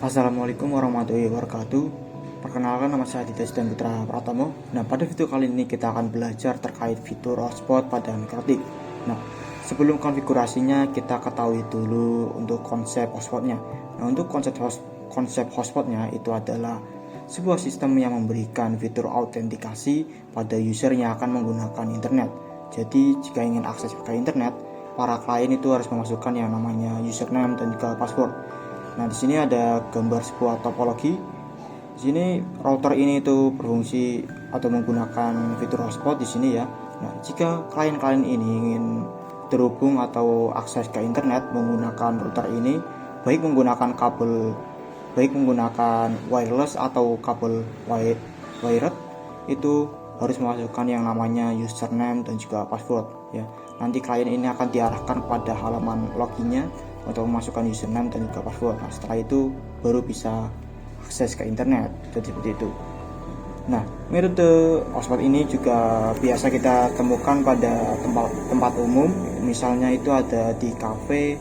Assalamualaikum warahmatullahi wabarakatuh. Perkenalkan, nama saya Didas dan Putra Pratomo. Nah, pada video kali ini kita akan belajar terkait fitur hotspot pada Mikrotik. Nah, sebelum konfigurasinya kita ketahui dulu untuk konsep hotspotnya. Nah, untuk konsep hotspotnya itu adalah sebuah sistem yang memberikan fitur autentikasi pada user yang akan menggunakan internet. Jadi, jika ingin akses ke internet, para klien itu harus memasukkan yang namanya username dan juga password. Nah, di sini ada gambar sebuah topologi. Di sini router ini itu berfungsi atau menggunakan fitur hotspot di sini ya. Nah, jika klien-klien ini ingin terhubung atau akses ke internet menggunakan router ini, baik menggunakan wireless atau kabel wired, itu harus memasukkan yang namanya username dan juga password ya. Nanti klien ini akan diarahkan pada halaman loginnya untuk memasukkan username dan juga password. Nah, setelah itu baru bisa akses ke internet. Jadi seperti itu. Nah, metode hotspot ini juga biasa kita temukan pada tempat umum, misalnya itu ada di kafe,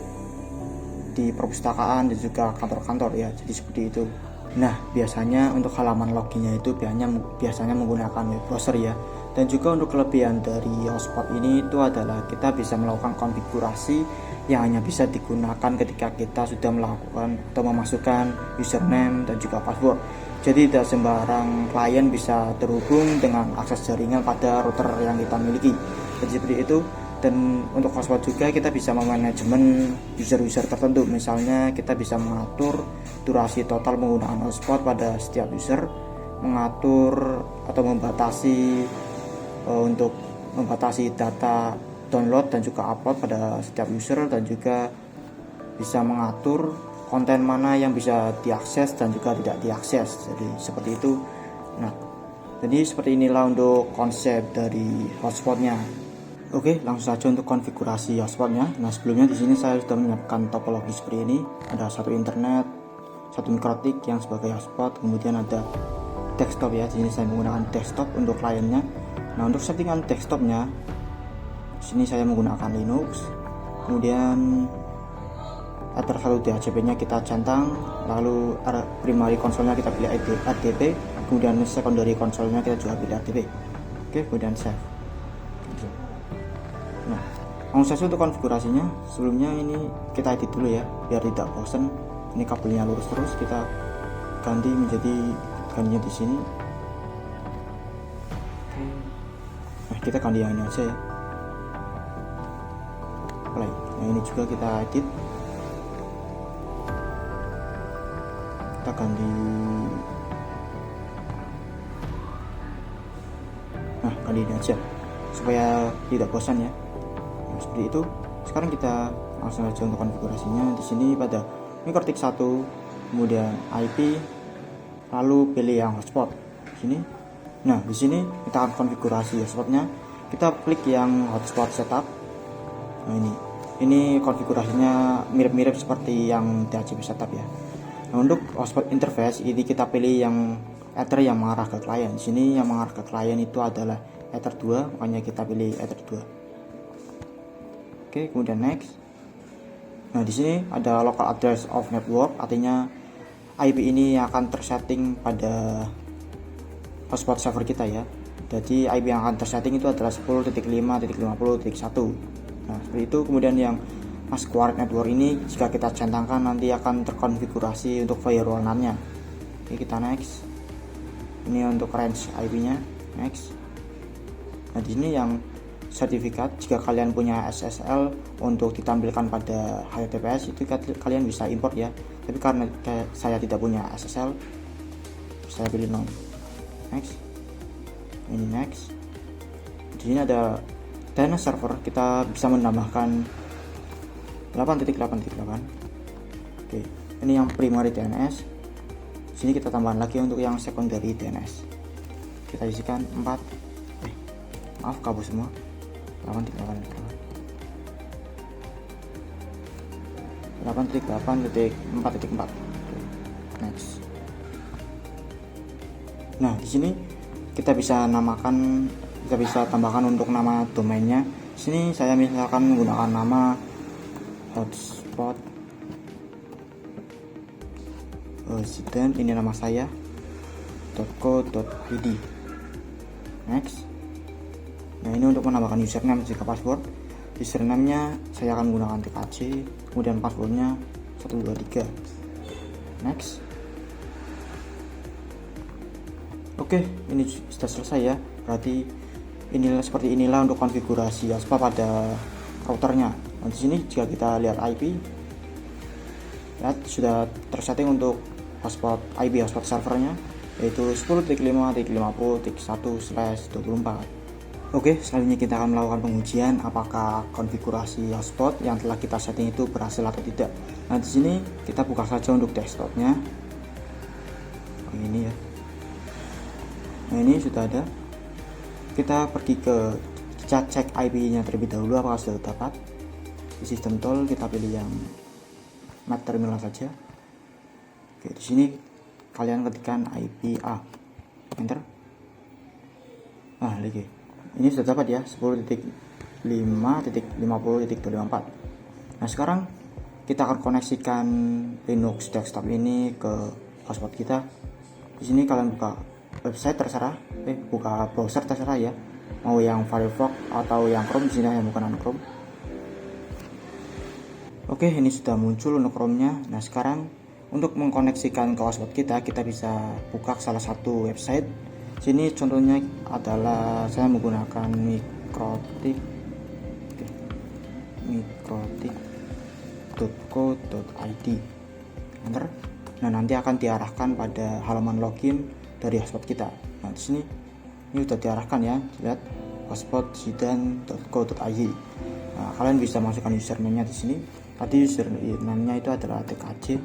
di perpustakaan dan juga kantor-kantor ya. Jadi seperti itu. Nah, biasanya untuk halaman loginnya itu biasanya menggunakan web browser ya. Dan juga untuk kelebihan dari hotspot ini itu adalah kita bisa melakukan konfigurasi yang hanya bisa digunakan ketika kita sudah melakukan atau memasukkan username dan juga password. Jadi tidak sembarang klien bisa terhubung dengan akses jaringan pada router yang kita miliki. Jadi seperti itu. Dan untuk hotspot juga kita bisa memanajemen user-user tertentu. Misalnya kita bisa mengatur durasi total penggunaan hotspot pada setiap user, mengatur atau membatasi data download dan juga upload pada setiap user, dan juga bisa mengatur konten mana yang bisa diakses dan juga tidak diakses. Jadi seperti itu. Nah, jadi seperti inilah untuk konsep dari hotspotnya. Oke, langsung saja untuk konfigurasi hotspotnya. Nah, sebelumnya di sini saya sudah menyiapkan topologi seperti ini. Ada satu internet, satu mikrotik yang sebagai hotspot, kemudian ada desktop ya. Di sini saya menggunakan desktop untuk kliennya. Nah, untuk settingan desktopnya, di sini saya menggunakan Linux. Kemudian header 1 DHCP-nya kita centang, lalu primary konsolnya kita pilih RDP, kemudian secondary konsolnya kita juga pilih RDP. Oke, kemudian save. Nah, langsung saja untuk konfigurasinya. Sebelumnya ini kita edit dulu ya, biar tidak bosan. Ini kabelnya lurus terus, kita ganti gantinya di sini. Nah, kita ganti yang ini aja ya. Play. Nah, ini juga kita edit. Kita ganti. Nah, ganti ini aja supaya tidak bosan ya. Nah, seperti itu. Sekarang kita langsung aja untuk konfigurasinya. Di sini pada mikrotik 1, kemudian IP, lalu pilih yang hotspot. Di sini. Nah, di sini kita akan konfigurasi hotspotnya. Kita klik yang hotspot setup. Nah, ini konfigurasinya mirip-mirip seperti yang DHCP setup ya. Nah, untuk hotspot interface ini kita pilih yang Ether yang mengarah ke klien. Di sini yang mengarah ke klien itu adalah Ether 2, makanya kita pilih Ether 2. Oke, kemudian next. Nah, di sini ada local address of network, artinya IP ini akan tersetting pada hotspot server kita ya. Jadi IP yang akan tersetting itu adalah 10.5.50.1. Nah, seperti itu. Kemudian yang mask quiet network ini jika kita centangkan nanti akan terkonfigurasi untuk firewall NAT-nya. Oke, kita next. Ini untuk range IP-nya, next. Nah, di sini yang sertifikat, jika kalian punya SSL untuk ditampilkan pada HTTPS itu kalian bisa import ya. Tapi karena saya tidak punya SSL, saya pilih non. Next. Ini next. Di sini ada DNS server, kita bisa menambahkan 8.8.8. Oke, ini yang primary DNS. Di sini kita tambahkan lagi untuk yang secondary DNS. Kita isikan 4. Maaf, kabur semua. 8.8.4.4. Next. Nah, di sini kita bisa tambahkan untuk nama domainnya. Di sini saya misalkan menggunakan nama hotspot Zidan, ini nama saya .co.id. Next. Nah, ini untuk menambahkan username jika password. Username-nya saya akan menggunakan TKC, kemudian passwordnya 123. Next. Oke, ini sudah selesai ya. Berarti seperti inilah untuk konfigurasi hotspot pada routernya. Nah, di sini jika kita lihat IP, lihat sudah tersetting untuk hotspot IP hotspot servernya, yaitu 10.5.50.1/24. Oke, selanjutnya kita akan melakukan pengujian apakah konfigurasi hotspot yang telah kita setting itu berhasil atau tidak. Nah, di sini kita buka saja untuk desktopnya. Ini ya. Nah, ini sudah ada. Kita pergi ke cek IP-nya terlebih dahulu apakah sudah dapat. Di sistem tool kita pilih yang Mac terminal saja. Oke, di sini kalian ketikkan IP A, enter. Nah, lagi. Ini sudah dapat ya, 10.5.50.24. Nah, sekarang kita akan koneksikan Linux desktop ini ke hotspot kita. Di sini kalian buka website terserah, buka browser terserah ya. Mau yang Firefox atau yang Chrome, di sini yang bukan Chrome. Oke, ini sudah muncul untuk Chrome-nya. Nah, sekarang untuk mengkoneksikan ke hotspot kita bisa buka salah satu website. Sini contohnya adalah saya menggunakan mikrotik.co.id. Enter. Nah, nanti akan diarahkan pada halaman login dari hotspot kita. Nah, di sini ini sudah diarahkan ya, lihat hotspot zidan.co.id. Nah, kalian bisa masukkan username-nya di sini. Tadi username-nya itu adalah TKC,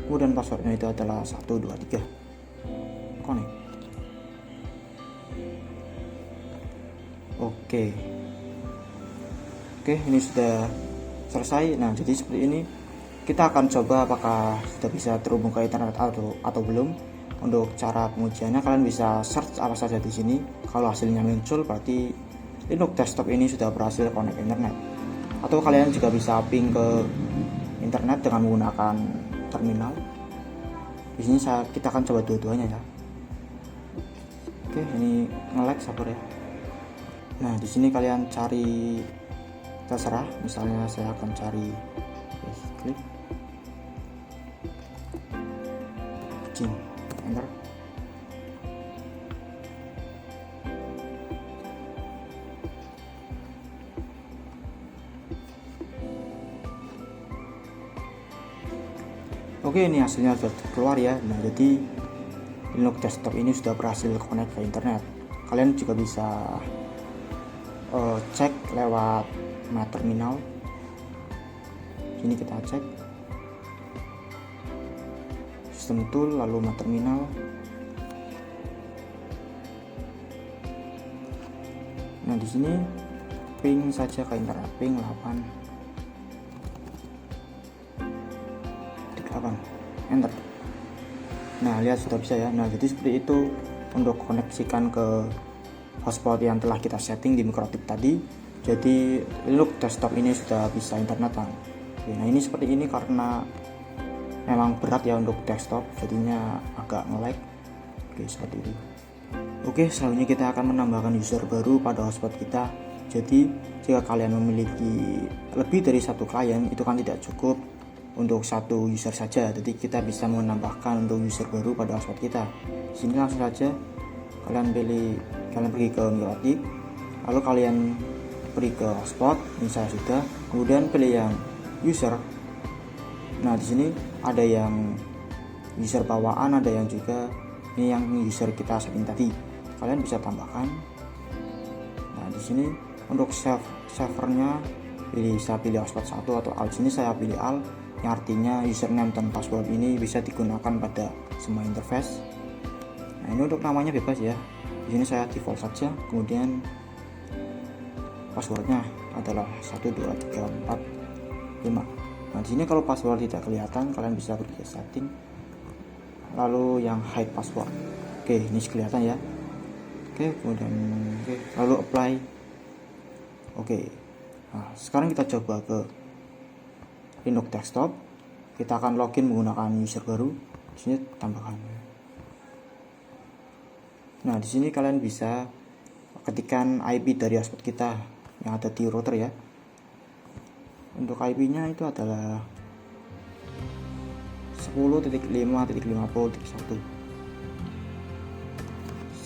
kemudian passwordnya itu adalah 123. Connect. Oke, ini sudah selesai. Nah, jadi seperti ini. Kita akan coba apakah sudah bisa terhubung ke internet atau belum. Untuk cara pengujiannya kalian bisa search apa saja di sini. Kalau hasilnya muncul berarti Linux desktop ini sudah berhasil connect internet. Atau kalian juga bisa ping ke internet dengan menggunakan terminal. Di sini kita akan coba dua-duanya ya. Oke, ini nge-lag sabar ya. Nah, di sini kalian cari terserah. Misalnya saya akan cari klik enter. Oke, ini hasilnya sudah keluar ya. Nah, jadi Linux desktop ini sudah berhasil connect ke internet. Kalian juga bisa cek lewat terminal. Sini kita cek sistem tool, lalu terminal. Nah, di sini ping saja ke internet, ping 8, enter. Nah, lihat sudah bisa ya. Nah, jadi seperti itu untuk koneksikan ke hotspot yang telah kita setting di mikrotik tadi. Jadi Linux desktop ini sudah bisa internetan. Nah, ini seperti ini karena memang berat ya untuk desktop, jadinya agak nge-lag. Oke, seperti itu. Oke, selanjutnya kita akan menambahkan user baru pada hotspot kita. Jadi jika kalian memiliki lebih dari satu klien, itu kan tidak cukup untuk satu user saja. Jadi kita bisa menambahkan untuk user baru pada hotspot kita. Di sini langsung saja kalian pergi ke mikrotik, lalu kalian pergi ke hotspot. Ini saya sudah, kemudian pilih yang user. Nah, di sini ada yang user bawaan, ada yang juga ini yang user kita setting tadi. Kalian bisa tambahkan. Nah, di sini untuk servernya saya pilih hotspot 1 atau al. Sini saya pilih al, yang artinya username dan password ini bisa digunakan pada semua interface. Nah, ini untuk namanya bebas ya. Di sini saya default saja, kemudian passwordnya adalah 12345. Nah, di sini kalau password tidak kelihatan, kalian bisa pergi ke setting, lalu yang hide password. Oke, ini kelihatan ya. Oke, kemudian lalu apply. Oke. Nah, sekarang kita coba ke Linux desktop. Kita akan login menggunakan user baru. Di sini tambahkan. Nah, di sini kalian bisa ketikkan IP dari hotspot kita yang ada di router ya. Untuk IP-nya itu adalah 10.5.50.1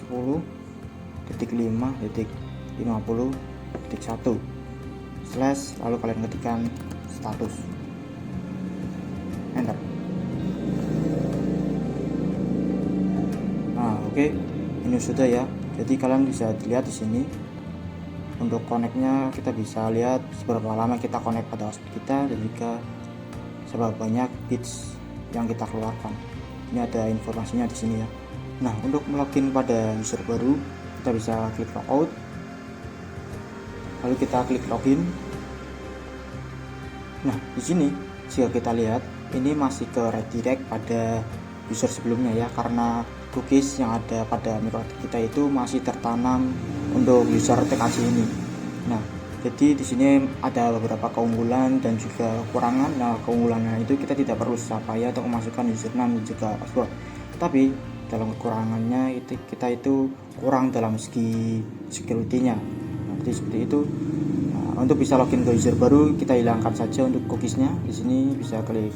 10.5.50.1 slash lalu kalian ketikkan status, enter. Nah, oke. Ini sudah ya. Jadi kalian bisa lihat di sini untuk connect-nya kita bisa lihat seberapa lama kita connect pada hotspot kita dan juga seberapa banyak bits yang kita keluarkan. Ini ada informasinya di sini ya. Nah, untuk melogin pada user baru kita bisa klik logout, lalu kita klik login. Nah, di sini jika kita lihat ini masih ke redirect pada user sebelumnya ya, karena cookies yang ada pada MikroTik kita itu masih tertanam untuk user TKJ ini. Nah, jadi di sini ada beberapa keunggulan dan juga kekurangan. Nah, keunggulannya itu kita tidak perlu susah payah untuk memasukkan username dan juga password. Tapi dalam kekurangannya itu kita itu kurang dalam segi security-nya. Nah, jadi seperti itu. Nah, untuk bisa login ke user baru kita hilangkan saja untuk cookiesnya. Di sini bisa klik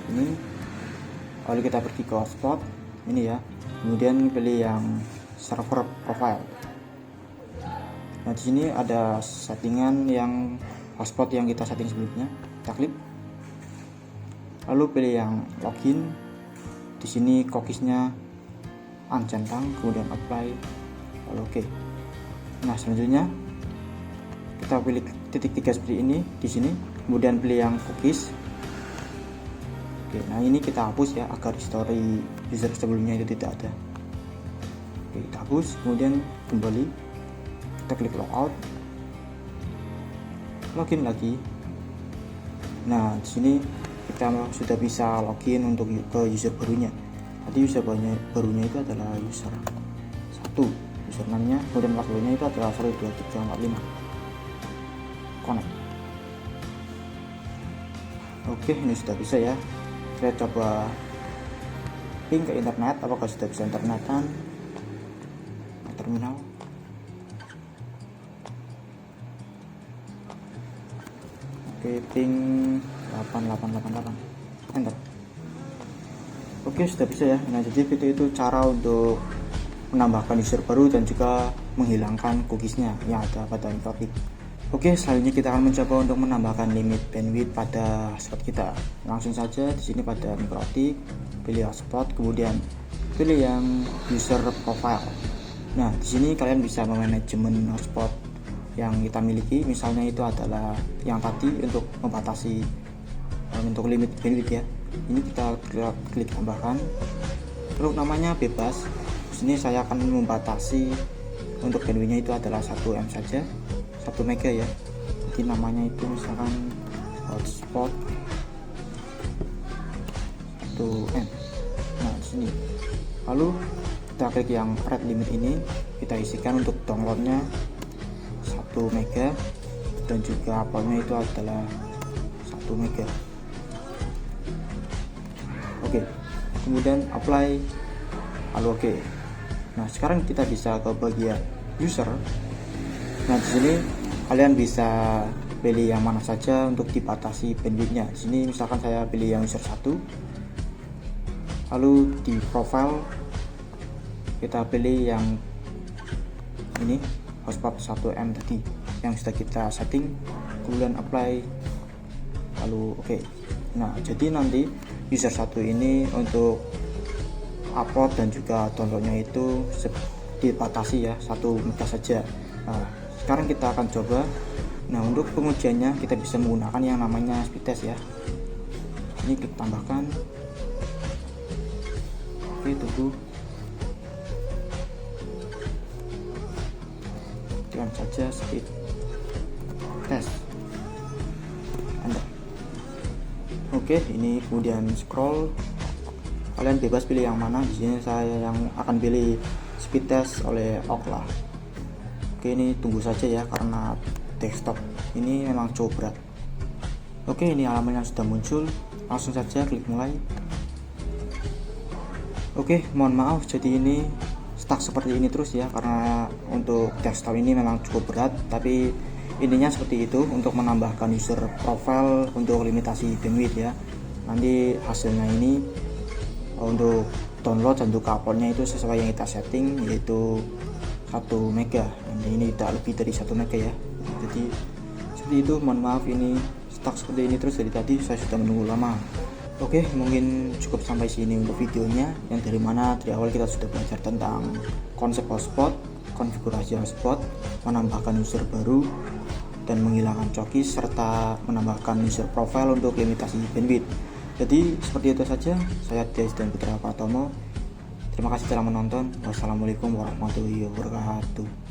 ini. Lalu kita pergi ke hotspot ini ya, kemudian pilih yang server profile. Nah, di sini ada settingan yang hotspot yang kita setting sebelumnya, kita klik, lalu pilih yang login. Di sini cookiesnya uncentang, kemudian apply, lalu oke. Nah, selanjutnya kita pilih titik 3 seperti ini di sini, kemudian pilih yang cookies. Oke, nah ini kita hapus ya agar history user sebelumnya itu tidak ada. Oke, kita hapus, kemudian kembali kita klik logout, login lagi. Nah, di sini kita sudah bisa login untuk ke user barunya. Tadi user barunya itu adalah user 1, username-nya, kemudian password-nya itu adalah 12345. Connect. Oke, ini sudah bisa ya. Saya coba ping ke internet, apakah sudah bisa internetan terminal. Oke, ping 8888, enter. Oke, sudah bisa ya. Nah, jadi itu cara untuk menambahkan user baru dan juga menghilangkan cookiesnya yang ada pada MikroTik. Oke, selanjutnya kita akan mencoba untuk menambahkan limit bandwidth pada hotspot kita. Langsung saja di sini pada MikroTik, pilih hotspot, kemudian pilih yang user profile. Nah, di sini kalian bisa memanajemen hotspot yang kita miliki. Misalnya itu adalah yang tadi untuk membatasi untuk limit bandwidth ya. Ini kita klik tambahkan. Untuk namanya bebas. Di sini saya akan membatasi untuk bandwidthnya itu adalah 1 M saja. 1 mega ya, jadi namanya itu misalkan hotspot 1M. Nah, di sini lalu kita klik yang red limit ini, kita isikan untuk downloadnya 1 mega dan juga uploadnya itu adalah 1 mega. Oke, kemudian apply, lalu oke. Nah, sekarang kita bisa ke bagian user. Nah, di sini kalian bisa pilih yang mana saja untuk dibatasi bandwidthnya. Di sini misalkan saya pilih yang user 1. Lalu di profile kita pilih yang ini hotspot 1M tadi yang sudah kita setting, kemudian apply, lalu oke. Nah, jadi nanti user 1 ini untuk upload dan juga downloadnya itu dibatasi ya 1 mega saja. Nah, sekarang kita akan coba. Nah, untuk pengujiannya kita bisa menggunakan yang namanya speed test ya. Ini klik tambahkan. Oke, tunggu. Tekan saja speed test. Enter. Oke, ini kemudian scroll. Kalian bebas pilih yang mana. Di sini saya yang akan pilih speed test oleh Okla. Oke, ini tunggu saja ya karena desktop ini memang cukup berat. Oke, ini halamannya sudah muncul. Langsung saja klik mulai. Oke, mohon maaf, jadi ini stuck seperti ini terus ya, karena untuk desktop ini memang cukup berat, tapi intinya seperti itu untuk menambahkan user profile untuk limitasi bandwidth ya. Nanti hasilnya ini untuk download dan untuk uploadnya itu sesuai yang kita setting, yaitu 1 mega. Nanti ini tidak lebih dari 1 mega ya. Jadi seperti itu, mohon maaf ini stuck seperti ini terus dari tadi, saya sudah menunggu lama. Oke, mungkin cukup sampai sini untuk videonya, yang dari mana dari awal kita sudah belajar tentang konsep hotspot, konfigurasi hotspot, menambahkan user baru dan menghilangkan cookies, serta menambahkan user profile untuk limitasi bandwidth. Jadi seperti itu saja, saya Des dan Putra Pratomo. Terima kasih telah menonton. Wassalamualaikum warahmatullahi wabarakatuh.